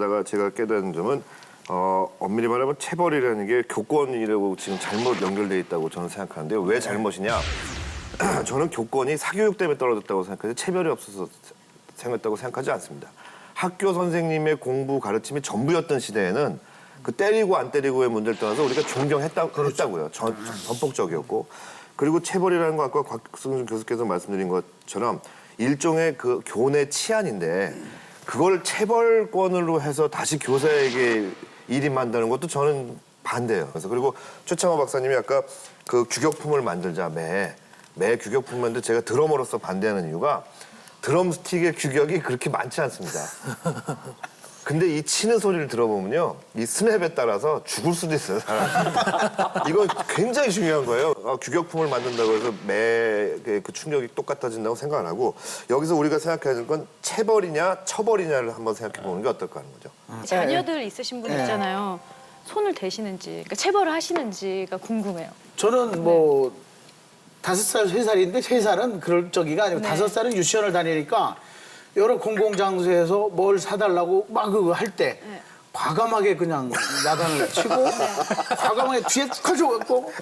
다가 제가 깨달은 점은 엄밀히 말하면 체벌이라는 게 교권이라고 지금 잘못 연결돼 있다고 저는 생각하는데요. 왜 잘못이냐? 저는 교권이 사교육 때문에 떨어졌다고 생각해서 체벌이 없어서 생겼다고 생각하지 않습니다. 학교 선생님의 공부 가르침이 전부였던 시대에는 그 때리고 안 때리고의 문제를 떠나서 우리가 했다고요. 전폭적이었고. 그리고 체벌이라는 거 아까 곽승준 교수께서 말씀드린 것처럼 일종의 그 교내 치안인데 그걸 체벌권으로 해서 다시 교사에게 일임한다는 것도 저는 반대예요. 그래서 그리고 최창호 박사님이 아까 그 규격품을 만들자 매 규격품 만들 제가 드러머로서 반대하는 이유가 드럼스틱의 규격이 그렇게 많지 않습니다. 근데 이 치는 소리를 들어보면요, 이 스냅에 따라서 죽을 수도 있어요, 사람. 이거 굉장히 중요한 거예요. 규격품을 만든다고 해서 매의 그 충격이 똑같아진다고 생각 안 하고 여기서 우리가 생각해야 되는 건 체벌이냐 처벌이냐를 한번 생각해 보는 게 어떨까 하는 거죠. 자녀들 있으신 분 있잖아요. 손을 대시는지, 그러니까 체벌을 하시는지가 궁금해요. 저는 뭐 5살, 3살인데 3살은 그럴 적이가 아니고 5살은 유치원을 다니니까 여러 공공장소에서 뭘 사달라고 막 그거 할 때 과감하게 그냥 야단을 치고 과감하게 뒤에 커져갖고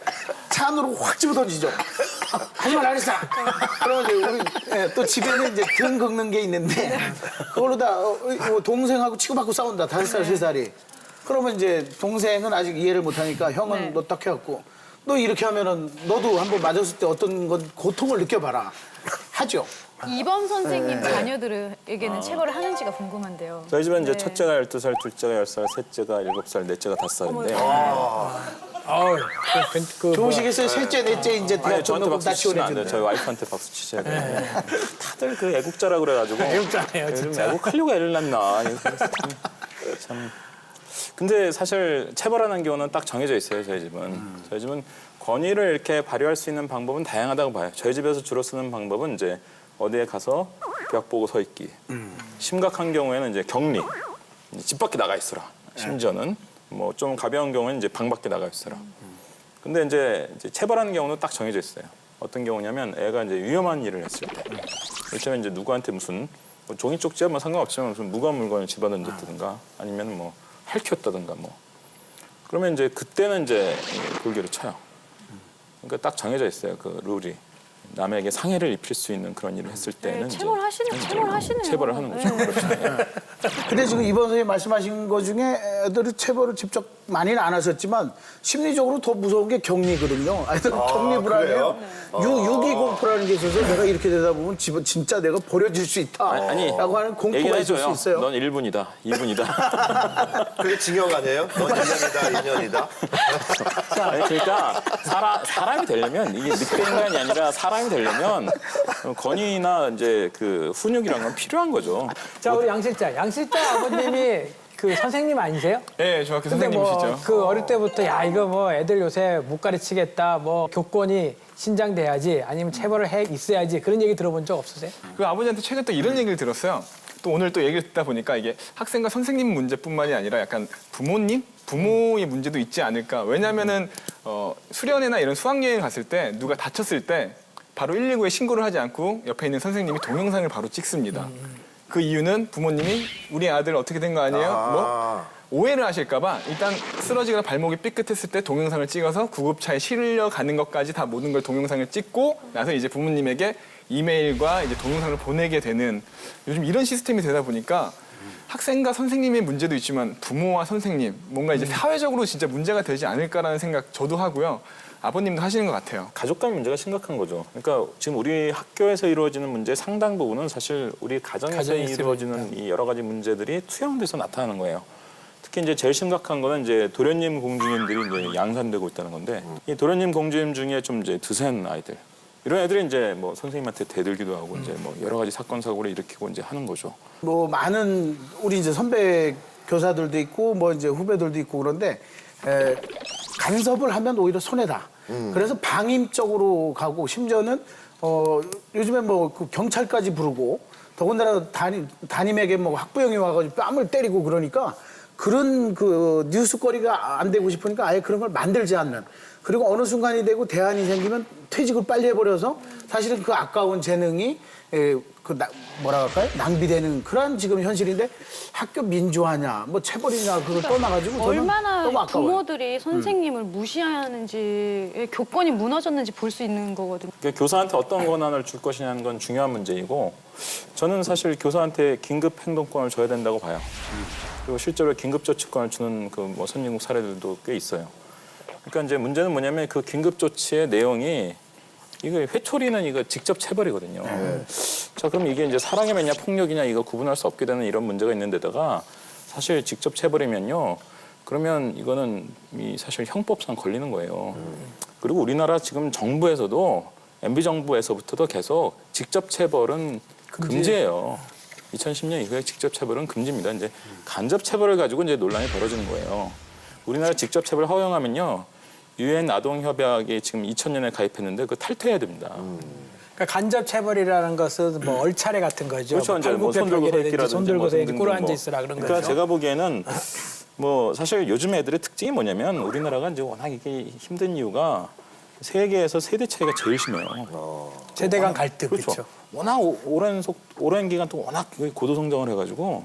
차 안으로 확 집어 던지죠. 하지만 안 했어. 그러면 이제 우리 또 집에는 이제 등 긁는 게 있는데 그걸로 다 동생하고 치고받고 싸운다. 5살, 3살이. 그러면 이제 동생은 아직 이해를 못하니까 형은 너 딱 해갖고 너 이렇게 하면은 너도 한번 맞았을 때 어떤 건 고통을 느껴봐라. 하죠. 이범 선생님 자녀들에게는 체벌을 하는지가 궁금한데요. 저희 집은 이제 첫째가 12살, 둘째가 10살, 셋째가 7살, 넷째가 5살인데. 좋으시겠어요? 셋째, 넷째 이제 대학 아니, 저한테 전문금 다 박수 치시면 안 돼요. 지원해준대. 저희 와이프한테 박수 치셔야 돼요. 다들 그 애국자라 그래가지고. 애국자네요, 진짜. 애국하려고 애를 낳나. 참. 근데 사실 체벌하는 경우는 딱 정해져 있어요, 저희 집은. 저희 집은 권위를 이렇게 발휘할 수 있는 방법은 다양하다고 봐요. 저희 집에서 주로 쓰는 방법은 이제 어디에 가서 벽 보고 서 있기. 심각한 경우에는 이제 격리. 집 밖에 나가 있어라. 심지어는 뭐 좀 가벼운 경우는 이제 방 밖에 나가 있어라. 근데 이제 체벌하는 경우는 딱 정해져 있어요. 어떤 경우냐면 애가 이제 위험한 일을 했을 때. 그렇다면 이제 누구한테 무슨 뭐 종이 쪽지야 뭐 상관없지만 무슨 무거운 물건을 집어던졌다든가 아니면 뭐 핥혔다든가 뭐. 그러면 이제 그때는 이제 돌기를 쳐요. 그러니까 딱 정해져 있어요. 그 룰이. 남에게 상해를 입힐 수 있는 그런 일을 했을 때는 체벌하시네요. 체벌을 하는 거죠. 그렇죠. 근데 지금 이번 선생님 말씀하신 것 중에 애들이 체벌을 직접 많이는 안 하셨지만 심리적으로 더 무서운 게 격리거든요. 아이들 격리 불안해요. 유기공포라는 게 있어서 내가 이렇게 되다 보면 집은 진짜 내가 버려질 수 있다. 라고 하는 공포가 있을 수 있어요. 넌 1분이다, 2분이다. 그게 징역 아니에요? 넌 1년이다, 2년이다. 아니, 그러니까 사람이 되려면 이게 늑대 인간이 아니라 사람이 되려면 권위나 이제 그 훈육이란 건 필요한 거죠. 자, 우리 양 실장. 양 실장 아버님이 그 선생님 아니세요? 네, 중학교 근데 선생님이시죠. 뭐 그 어릴 때부터 야 이거 뭐 애들 요새 못 가르치겠다 뭐 교권이 신장돼야지 아니면 체벌을 해 있어야지 그런 얘기 들어본 적 없으세요? 그 아버지한테 최근 또 이런 얘기를 들었어요. 또 오늘 또 얘기를 듣다 보니까 이게 학생과 선생님 문제뿐만이 아니라 약간 부모의 문제도 있지 않을까. 왜냐면은 수련회나 이런 수학여행 갔을 때 누가 다쳤을 때 바로 119에 신고를 하지 않고 옆에 있는 선생님이 동영상을 바로 찍습니다. 그 이유는 부모님이 우리 아들 어떻게 된 거 아니에요? 뭐 오해를 하실까 봐 일단 쓰러지거나 발목이 삐끗했을 때 동영상을 찍어서 구급차에 실려가는 것까지 다 모든 걸 동영상을 찍고 나서 이제 부모님에게 이메일과 이제 동영상을 보내게 되는 요즘 이런 시스템이 되다 보니까 학생과 선생님의 문제도 있지만 부모와 선생님 뭔가 이제 사회적으로 진짜 문제가 되지 않을까라는 생각 저도 하고요. 아버님도 하시는 것 같아요. 가족 간 문제가 심각한 거죠. 그러니까 지금 우리 학교에서 이루어지는 문제의 상당 부분은 사실 우리 가정에서 이루어지는 이 여러 가지 문제들이 투영돼서 나타나는 거예요. 특히 이제 제일 심각한 거는 이제 도련님 공주님들이 이제 양산되고 있다는 건데 이 도련님 공주님 중에 좀 이제 드센 아이들 이런 애들이 이제 뭐 선생님한테 대들기도 하고 이제 뭐 여러 가지 사건 사고를 일으키고 이제 하는 거죠. 뭐 많은 우리 이제 선배 교사들도 있고 뭐 이제 후배들도 있고 그런데 간섭을 하면 오히려 손해다. 그래서 방임적으로 가고 심지어는 요즘에 뭐 그 경찰까지 부르고 더군다나 담임에게 뭐 학부형이 와가지고 뺨을 때리고 그러니까 그런 그 뉴스거리가 안 되고 싶으니까 아예 그런 걸 만들지 않는. 그리고 어느 순간이 되고 대안이 생기면 퇴직을 빨리 해버려서 사실은 그 아까운 재능이 뭐라 할까요? 낭비되는 그런 지금 현실인데 학교 민주화냐, 뭐 체벌이냐 그걸 떠나가지고 저는 얼마나 너무 아까워요. 부모들이 선생님을 무시하는지, 교권이 무너졌는지 볼 수 있는 거거든요. 그러니까 교사한테 어떤 권한을 줄 것이냐는 건 중요한 문제이고 저는 사실 교사한테 긴급 행동권을 줘야 된다고 봐요. 그리고 실제로 긴급 조치권을 주는 그 뭐 선진국 사례들도 꽤 있어요. 그러니까 이제 문제는 뭐냐면 그 긴급 조치의 내용이 이거 회초리는 이거 직접 체벌이거든요. 자, 그럼 이게 이제 사랑의 매냐 폭력이냐 이거 구분할 수 없게 되는 이런 문제가 있는데다가 사실 직접 체벌이면요. 그러면 이거는 사실 형법상 걸리는 거예요. 그리고 우리나라 지금 정부에서도 MB 정부에서부터도 계속 직접 체벌은 금지예요. 2010년 이후에 직접 체벌은 금지입니다. 이제 간접 체벌을 가지고 이제 논란이 벌어지는 거예요. 우리나라 직접 체벌 허용하면요. 유엔 아동 협약에 지금 2000년에 가입했는데 그 탈퇴해야 됩니다. 그러니까 간접 체벌이라는 것은 뭐 얼차례 같은 거죠. 그렇죠. 이제 뭐 손 들고 서 있기라든지 손 들고 서 뭐 있기, 등등 꿇어 앉아 뭐. 있으라 그런 그러니까 거죠. 제가 보기에는 뭐 사실 요즘 애들의 특징이 뭐냐면 우리나라가 이제 워낙 이게 힘든 이유가 세계에서 세대 차이가 제일 심해요. 세대 간 갈등 그렇죠. 그렇죠. 워낙 오랜 기간 동안 워낙 고도 성장을 해가지고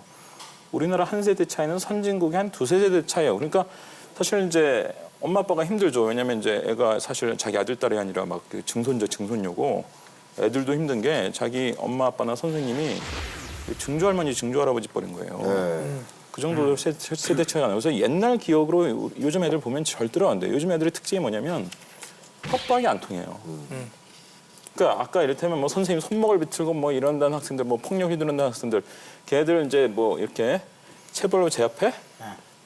우리나라 한 세대 차이는 선진국의 한 두세 세대 차이예요. 그러니까 사실 이제 엄마 아빠가 힘들죠. 왜냐면 이제 애가 사실 자기 아들 딸이 아니라 막 증손자 증손녀고 애들도 힘든 게 자기 엄마 아빠나 선생님이 증조 할머니 증조 할아버지 뻘인 거예요. 그 정도 세대 차이가 나요. 그래서 옛날 기억으로 요즘 애들 보면 절대로 안 돼요. 요즘 애들의 특징이 뭐냐면 협박이 안 통해요. 그러니까 아까 이를테면 뭐 선생님 손목을 비틀고 뭐 이런다는 학생들, 뭐 폭력 휘두른다는 학생들, 걔들 이제 뭐 이렇게 체벌로 제압해?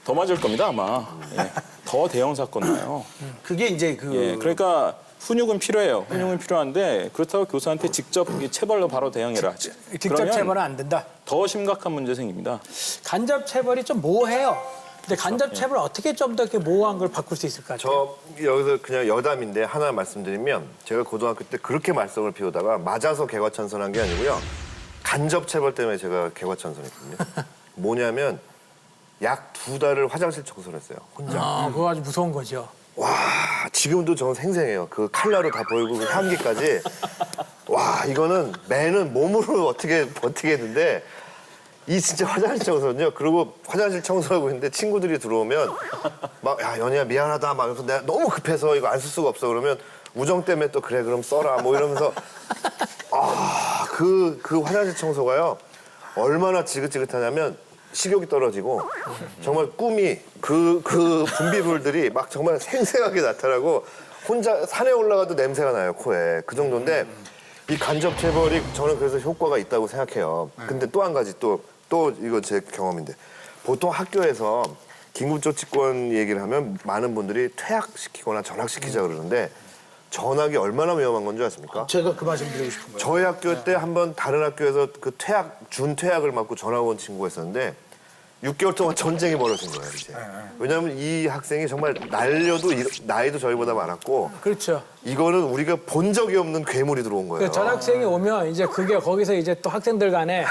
더 맞을 겁니다 아마. 예. 더 대형 사건 나요. 그게 이제 예. 그러니까 훈육은 필요해요. 훈육은 필요한데 그렇다고 교사한테 직접 이 체벌로 바로 대응해라. 직접 그러면 체벌은 안 된다. 더 심각한 문제 생깁니다. 간접 체벌이 좀 모호해요. 근데 간접 체벌 어떻게 좀 더 이렇게 모호한 걸 바꿀 수 있을까? 저 여기서 그냥 여담인데 하나 말씀드리면 제가 고등학교 때 그렇게 말썽을 피우다가 맞아서 개과천선한 게 아니고요. 간접 체벌 때문에 제가 개과천선했거든요. 뭐냐면 약 2달을 화장실 청소를 했어요. 혼자. 아, 그거 아주 무서운 거죠. 와, 지금도 저는 생생해요. 그 칼라로 다 보이고 그 향기까지. 와, 이거는 매는 몸으로 어떻게 버티겠는데 이 진짜 화장실 청소는요. 그리고 화장실 청소하고 있는데 친구들이 들어오면 막 야, 연희야 미안하다 막 이러면서 내가 너무 급해서 이거 안 쓸 수가 없어 그러면 우정 때문에 또 그래 그럼 써라 뭐 이러면서 그 화장실 청소가요. 얼마나 지긋지긋하냐면 식욕이 떨어지고 정말 꿈이 그 분비물들이 막 정말 생생하게 나타나고 혼자 산에 올라가도 냄새가 나요 코에 그 정도인데 이 간접 체벌이 저는 그래서 효과가 있다고 생각해요. 근데 또 한 가지 또 이거 제 경험인데 보통 학교에서 긴급조치권 얘기를 하면 많은 분들이 퇴학시키거나 전학시키자 그러는데 전학이 얼마나 위험한 건지 아십니까? 제가 그 말씀 드리고 싶은 거예요. 저희 학교 때 한번 다른 학교에서 그 준퇴학을 맞고 전학 온 친구가 있었는데 6개월 동안 전쟁이 벌어진 거예요, 이제. 왜냐하면 이 학생이 정말 날려도 나이도 저희보다 많았고 그렇죠. 이거는 우리가 본 적이 없는 괴물이 들어온 거예요. 그 전학생이 오면 이제 그게 거기서 이제 또 학생들 간에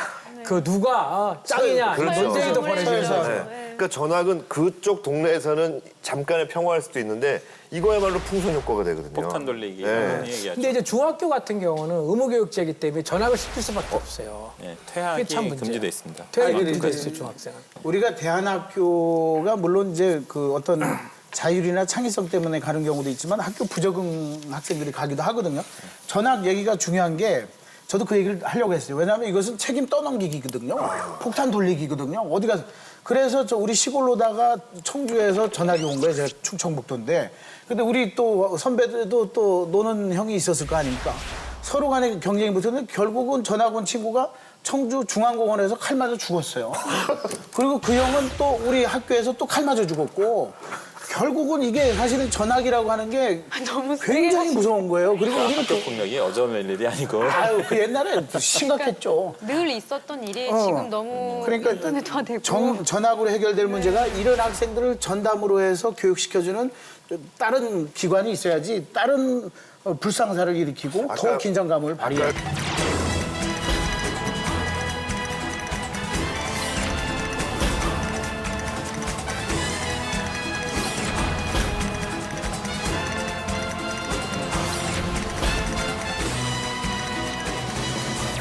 그 누가 짱이냐 그렇죠. 논쟁이 또 그렇죠. 벌어지면서 네. 그러니까 전학은 그쪽 동네에서는 잠깐의 평화할 수도 있는데 이거야말로 풍선 효과가 되거든요. 폭탄 돌리기 네. 이런 얘기하죠. 근데 이제 중학교 같은 경우는 의무교육제이기 때문에 전학을 시킬 수밖에 없어요. 예, 그게 퇴학이 참 문제예요. 금지돼 있습니다. 퇴학이 근데 금지돼 이제 있어요, 중학생은. 우리가 대안학교가 물론 이제 그 어떤 자율이나 창의성 때문에 가는 경우도 있지만 학교 부적응 학생들이 가기도 하거든요. 전학 얘기가 중요한 게 저도 그 얘기를 하려고 했어요. 왜냐하면 이것은 책임 떠넘기기거든요. 폭탄 돌리기거든요. 어디가 그래서 우리 시골로다가 청주에서 전학이 온 거예요. 제가 충청북도인데. 근데 우리 또 선배들도 또 노는 형이 있었을 거 아닙니까? 서로 간에 경쟁이 붙었는데 결국은 전학 온 친구가 청주 중앙공원에서 칼 맞아 죽었어요. 그리고 그 형은 또 우리 학교에서 또 칼 맞아 죽었고 결국은 이게 사실은 전학이라고 하는 게 너무 굉장히 무서운 거예요. 그리고 우리는 학교 폭력이 어쩌면 일이 아니고 아유 그 옛날에 심각했죠. 늘 있었던 일이 지금 너무 그러니까 인터넷화되고 전학으로 해결될 문제가 이런 학생들을 전담으로 해서 교육시켜주는 다른 기관이 있어야지 다른 불상사를 일으키고 더 긴장감을 발휘해요.